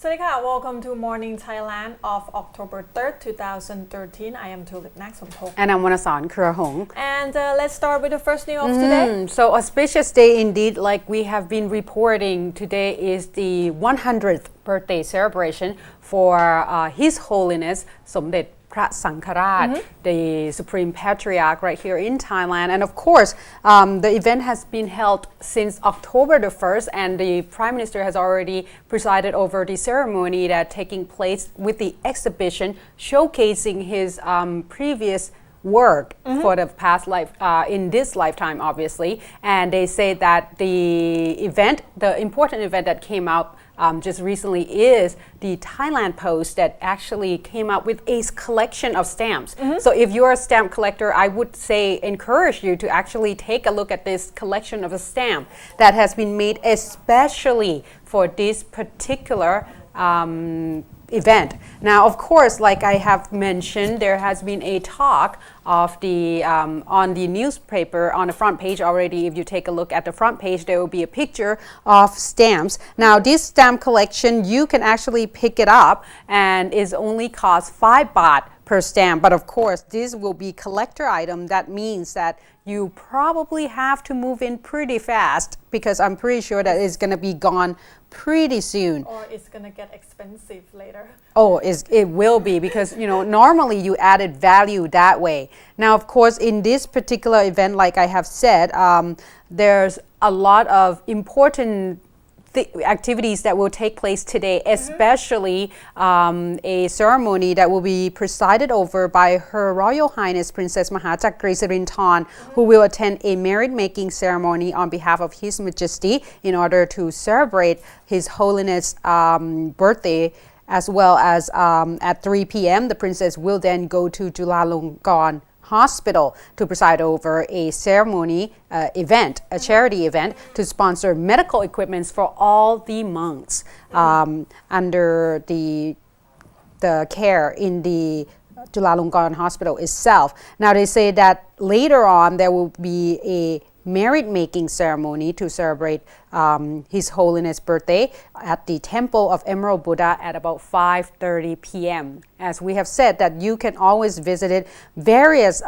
สวัสดีค่ะ Welcome to Morning Thailand of October 3rd, 2013. I am Tulip Naksomthok. And I'm Wanasan Kurahong. And let's start with the first news of today. So auspicious day indeed, like we have been reporting, today is the 100th birthday celebration for His Holiness Somdet Prat Sankharat, the Supreme Patriarch right here in Thailand. And of course, the event has been held since October the 1st, and the Prime Minister has already presided over the ceremony that taking place with the exhibition showcasing his previous work for the past life, in this lifetime obviously. And they say that the important event that came out just recently is the Thailand Post that actually came out with a collection of stamps. So if you're a stamp collector, I would say encourage you to actually take a look at this collection of a stamp that has been made especially for this particular event. Now, of course, like I have mentioned, there has been a talk of the on the newspaper on the front page already. If you take a look at the front page, there will be a picture of stamps. Now, this stamp collection, you can actually pick it up and is only cost 5 baht per stamp. But of course, this will be collector item. That means that you probably have to move in pretty fast because I'm pretty sure that it's going to be gone pretty soon. Or it's going to get expensive later. Oh, it will be because, normally you added value that way. Now, of course, in this particular event, like I have said, there's a lot of important activities that will take place today, especially a ceremony that will be presided over by Her Royal Highness Princess Mahachakri Sirinthorn, who will attend a merit-making ceremony on behalf of His Majesty in order to celebrate His Holiness' birthday. As well as at 3 p.m., the princess will then go to Zoological Hospital to preside over a ceremony event, a charity event, to sponsor medical equipment for all the monks under the care in the Zoological Hospital itself. Now they say that later on there will be a merit-making ceremony to celebrate His Holiness' birthday at the Temple of Emerald Buddha at about 5:30 p.m. As we have said that you can always visit it, various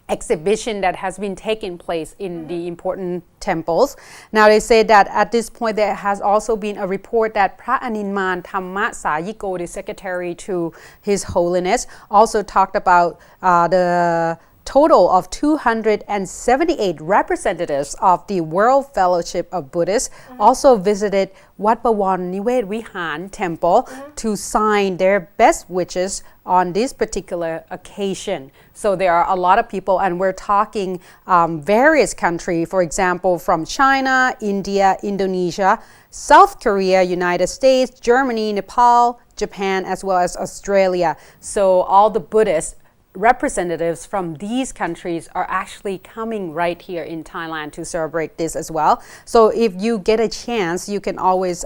exhibition that has been taking place in the important temples. Now they say that at this point there has also been a report that Prat Aninman Thamma Sayiko, the secretary to His Holiness, also talked about the total of 278 representatives of the World Fellowship of Buddhists also visited Wat Pawan Niwet Vihan Temple to sign their best wishes on this particular occasion. So there are a lot of people, and we're talking various countries, for example, from China, India, Indonesia, South Korea, United States, Germany, Nepal, Japan, as well as Australia. So all the Buddhists representatives from these countries are actually coming right here in Thailand to celebrate this as well. So if you get a chance, you can always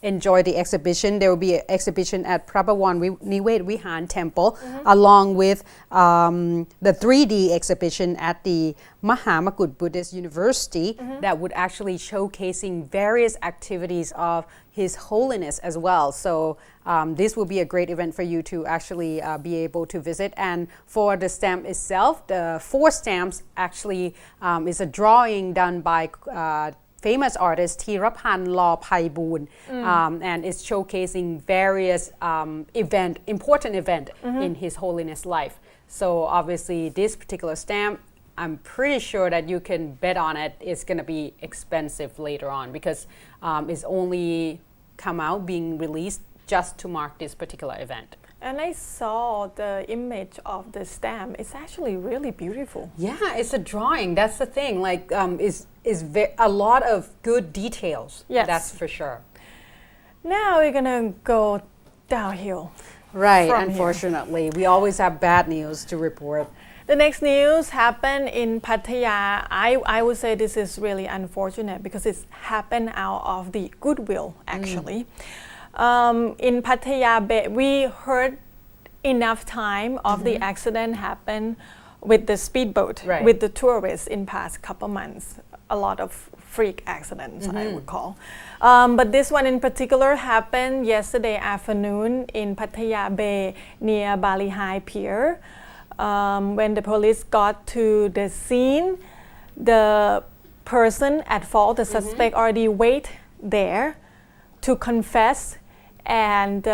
enjoy the exhibition. There will be an exhibition at Prapawan Niwet Vihan Temple along with the 3D exhibition at the Mahamakut Buddhist University that would actually showcasing various activities of His Holiness as well. So this will be a great event for you to actually be able to visit. And for the stamp itself, the 4 stamps actually is a drawing done by famous artist Thirapan Law Phaiboon, and it's showcasing various important event in His Holiness' life. So obviously this particular stamp, I'm pretty sure that you can bet on it. It's going to be expensive later on because it's only come out being released just to mark this particular event. And I saw the image of the stamp. It's actually really beautiful. Yeah, it's a drawing. That's the thing. Like, is a lot of good details. Yes, that's for sure. Now we're gonna go downhill. Right. Unfortunately, we always have bad news to report. The next news happened in Pattaya. I would say this is really unfortunate because it's happened out of the goodwill actually. In Pattaya, we heard enough time of the accident happened with the speedboat, with the tourists in past couple months. a lot of freak accidents, I would call. But this one in particular happened yesterday afternoon in Pattaya Bay near Bali High Pier. When the police got to the scene, the person at fault, the suspect, already waited there to confess and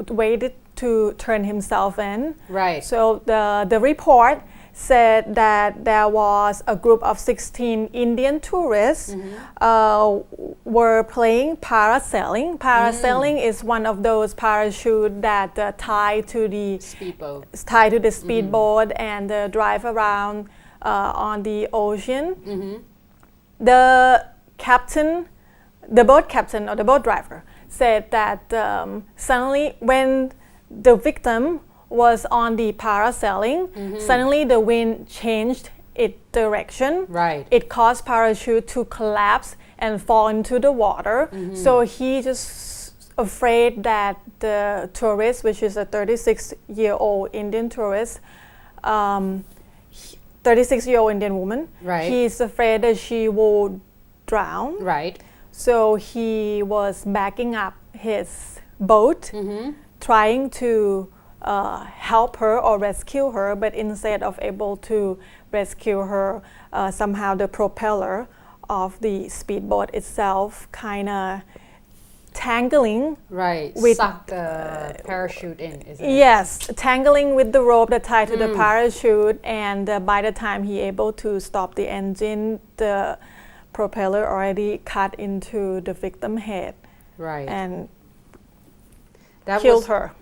waited to turn himself in. Right. So the report said that there was a group of 16 Indian tourists were playing parasailing. Parasailing is one of those parachutes that tie to the speedboat and drive around on the ocean. The captain, the boat captain or the boat driver said that suddenly when the victim was on the parasailing, suddenly the wind changed its direction. Right. It caused parachute to collapse and fall into the water. So he just afraid that the tourist, which is a 36-year-old Indian tourist, 36-year-old Indian woman, Right. he's afraid that she will drown. Right. So he was backing up his boat, trying to help her or rescue her, but instead of able to rescue her, somehow the propeller of the speedboat itself kind of tangling. Right. With, suck the parachute in, isn't it? Yes, tangling with the rope that tied to the parachute, and by the time he able to stop the engine, the propeller already cut into the victim's head. Right. And that killed was, her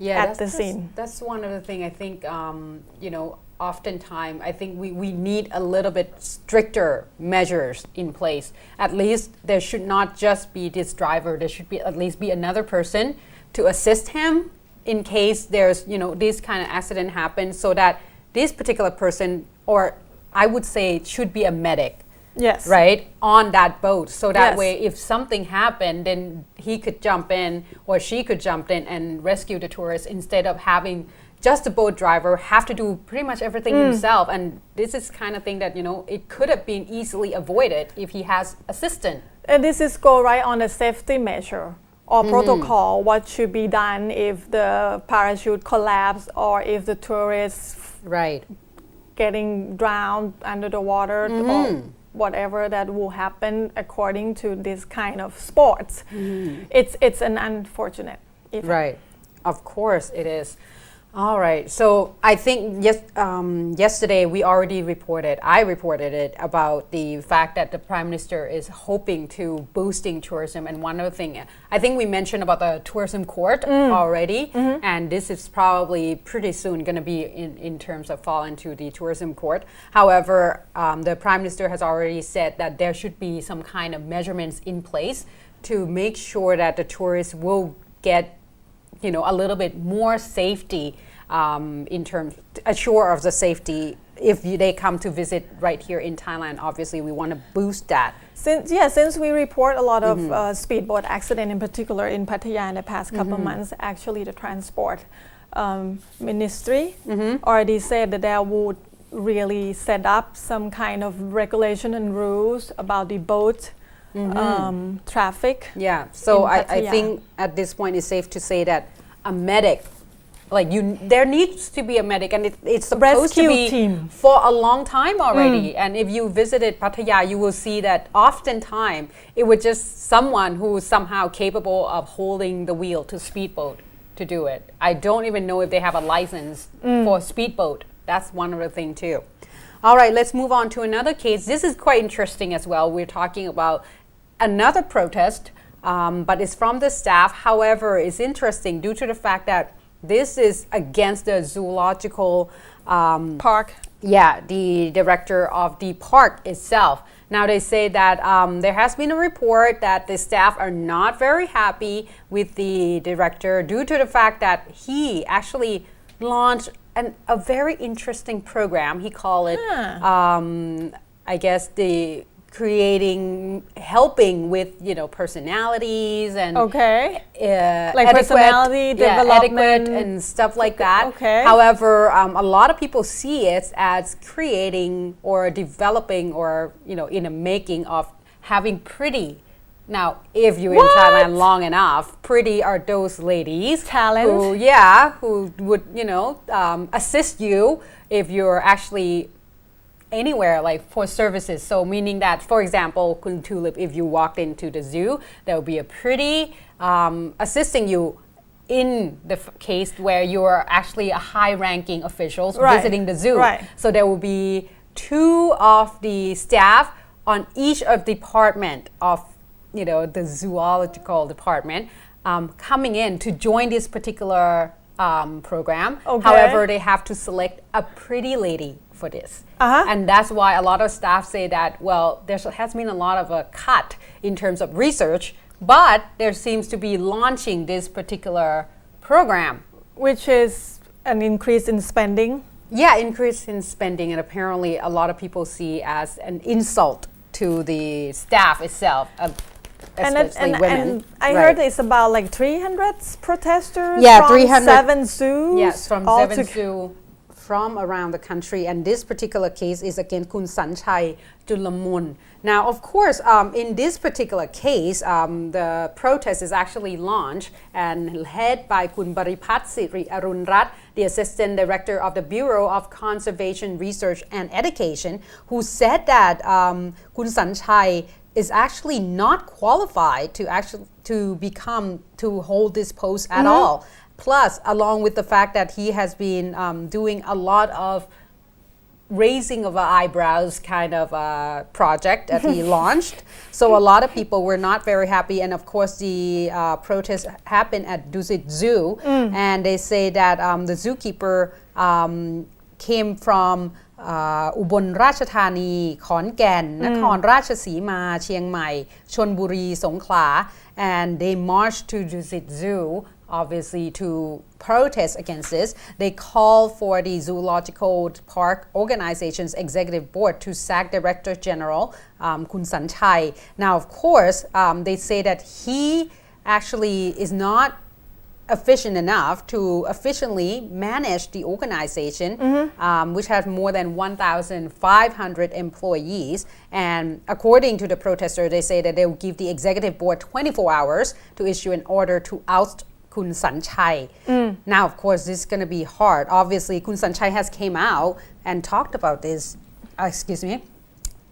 at the scene. That's one of the things I think, oftentimes I think we need a little bit stricter measures in place. At least there should not just be this driver, there should be at least be another person to assist him in case there's, this kind of accident happens, so that this particular person, or I would say it should be a medic. Yes. Right, on that boat, so that Yes. way if something happened, then he could jump in or she could jump in and rescue the tourist, instead of having just the boat driver have to do pretty much everything himself. And this is kind of thing that it could have been easily avoided if he has assistant. And this is go right on the safety measure or protocol, what should be done if the parachute collapse or if the tourist Right. getting drowned under the water or whatever that will happen according to this kind of sports. It's an unfortunate event. Right. Of course it is. All right. So I think yesterday I reported it about the fact that the Prime Minister is hoping to boosting tourism. And one other thing, I think we mentioned about the tourism court already. And this is probably pretty soon going to be in terms of fall into the tourism court. However, the Prime Minister has already said that there should be some kind of measurements in place to make sure that the tourists will get a little bit more safety in terms, assure of the safety if they come to visit right here in Thailand. Obviously, we want to boost that. Since we report a lot of speedboat accident, in particular in Pattaya in the past couple months, actually the transport ministry already said that they would really set up some kind of regulation and rules about the boat traffic. Yeah, so I Pattaya. think at this point it's safe to say that a medic, there needs to be a medic, and it's supposed to Rescue be team. for a long time already. And if you visited Pattaya, you will see that oftentimes it was just someone who is somehow capable of holding the wheel to speedboat to do it. I don't even know if they have a license for speedboat. That's one of the things too. All right, let's move on to another case. This is quite interesting as well. We're talking about another protest, but it's from the staff. However, it's interesting due to the fact that this is against the zoological Park. Yeah, the director of the park itself. Now they say that there has been a report that the staff are not very happy with the director due to the fact that he actually launched a very interesting program. He called it, I guess, the helping with personalities and Okay. Like etiquette, personality development. etiquette and stuff like that. Okay. However, a lot of people see it as creating or developing or in the making of having pretty. Now, if you're in Thailand long enough, pretty are those ladies Talent. who would assist you if you're actually anywhere like for services. So meaning that, for example, Kun Tulip, if you walked into the zoo, there will be a pretty assisting you in the case where you're actually a high-ranking officials visiting the zoo. Right. So there will be 2 of the staff on each of department of the zoological department coming in to join this particular program. Okay. However, they have to select a pretty lady for this. And that's why a lot of staff say that, well, there has been a lot of a cut in terms of research, but there seems to be launching this particular program. Which is an increase in spending. Yeah, increase in spending, and apparently a lot of people see as an insult to the staff itself, especially women. And I heard it's about like 300 protesters from 300, 7 zoos. Yes, from 7 zoos from around the country, and this particular case is against Kun Sanchai Julamun. Now, of course, in this particular case, the protest is actually launched and led by Kun Baripat Siri Arunrat, the Assistant Director of the Bureau of Conservation Research and Education, who said that Kun Sanchai is actually not qualified to hold this post at all. Plus, along with the fact that he has been doing a lot of raising of eyebrows kind of project that he launched. So a lot of people were not very happy. And of course, the protest happened at Dusit Zoo. And they say that the zookeeper came from Ubon Ratchathani, Khon-Kaen, Nakhon Ratchasima, Chiang Mai, Chonburi, Songkhla, and they marched to Dusit Zoo, obviously to protest against this. They call for the Zoological Park Organization's executive board to sack Director General Kun Sanchai. Now, of course, they say that he actually is not efficient enough to efficiently manage the organization, which has more than 1,500 employees. And according to the protester, they say that they will give the executive board 24 hours to issue an order to oust Kun Sanchai. Now, of course, this is going to be hard. Obviously, Kun Sanchai has came out and talked about this.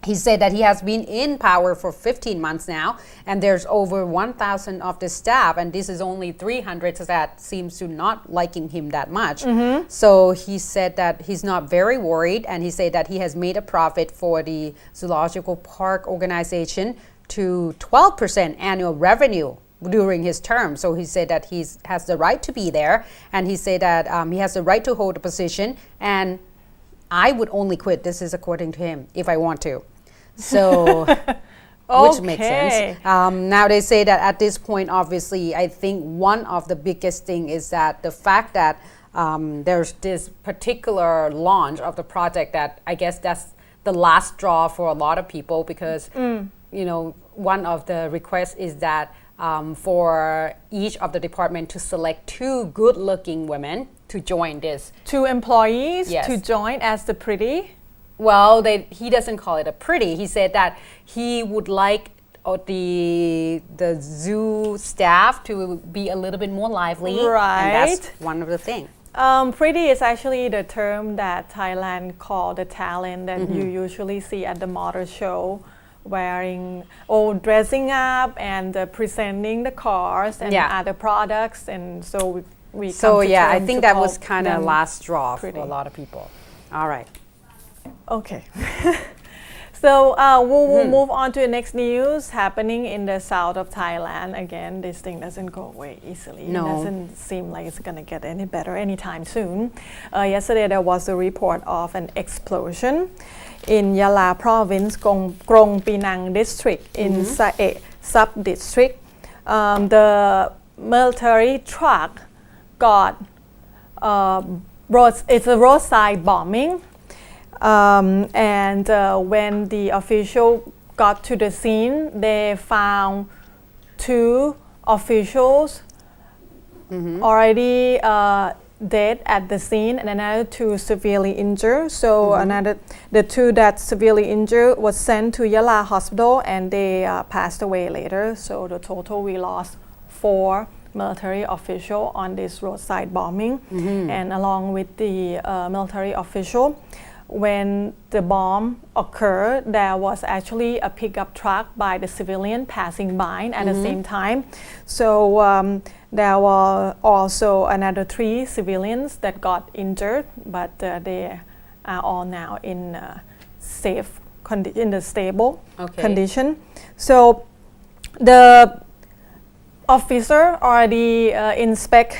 He said that he has been in power for 15 months now, and there's over 1,000 of the staff, and this is only 300 that seems to not liking him that much. So he said that he's not very worried, and he said that he has made a profit for the Zoological Park Organization to 12% annual revenue during his term. So he said that he has the right to be there, and he said that he has the right to hold a position, and I would only quit, this is according to him, if I want to. So, which makes sense. Now they say that at this point, obviously, I think one of the biggest thing is that the fact that there's this particular launch of the project that I guess that's the last straw for a lot of people, because one of the requests is that for each of the department to select 2 good-looking women to join this. 2 employees to join as the pretty? Well, he doesn't call it a pretty. He said that he would like the zoo staff to be a little bit more lively. Right. And that's one of the things. Pretty is actually the term that Thailand call the talent that you usually see at the motor show, wearing or dressing up and presenting the cars and other products, and so we I think that was kind of last straw for a lot of people. All right. Okay. So we'll move on to the next news happening in the south of Thailand. Again, this thing doesn't go away easily. No. It doesn't seem like it's going to get any better anytime soon. Yesterday there was a report of an explosion in Yala province, Krong Pinang district in Sae sub-district. The military truck got it's a roadside bombing. And when the official got to the scene, they found 2 officials already dead at the scene and another 2 severely injured. So the 2 that severely injured was sent to Yala hospital and they passed away later. So the total we lost 4 military official on this roadside bombing. And along with the military official, when the bomb occurred, there was actually a pickup truck by the civilian passing by at the same time. So there were also another 3 civilians that got injured, but they are all now in in the stable condition. So the officer already inspect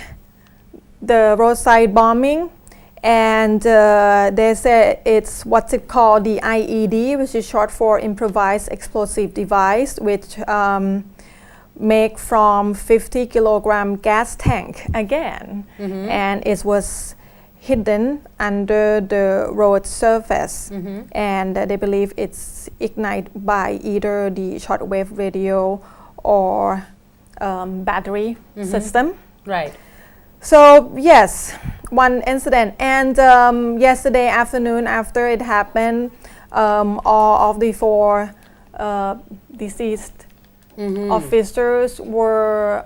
the roadside bombing, and they say it's what's it called, the IED, which is short for improvised explosive device, which make from 50 kilogram gas tank again, and it was hidden under the road surface, and they believe it's ignited by either the shortwave radio or battery system. Right. So yes, one incident. And yesterday afternoon, after it happened, all of the 4 deceased officers will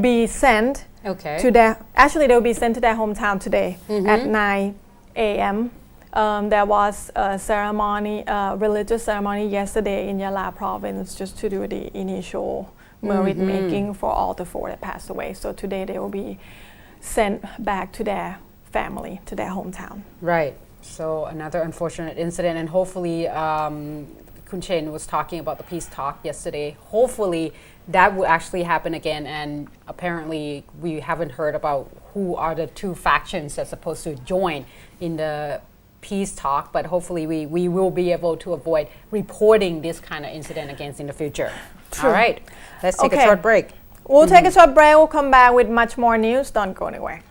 be sent to their, actually they will be sent to their hometown today at 9 a.m. There was a ceremony, religious ceremony yesterday in Yala province just to do the initial merit making for all the 4 that passed away. So today they will be sent back to their family, to their hometown. Right. So another unfortunate incident, and hopefully Kun Chen was talking about the peace talk yesterday. Hopefully that will actually happen again, and apparently we haven't heard about who are the 2 factions that's supposed to join in the peace talk, but hopefully we will be able to avoid reporting this kind of incident against in the future. True. All right, let's take a short break. We'll take a short break. We'll come back with much more news. Don't go anywhere.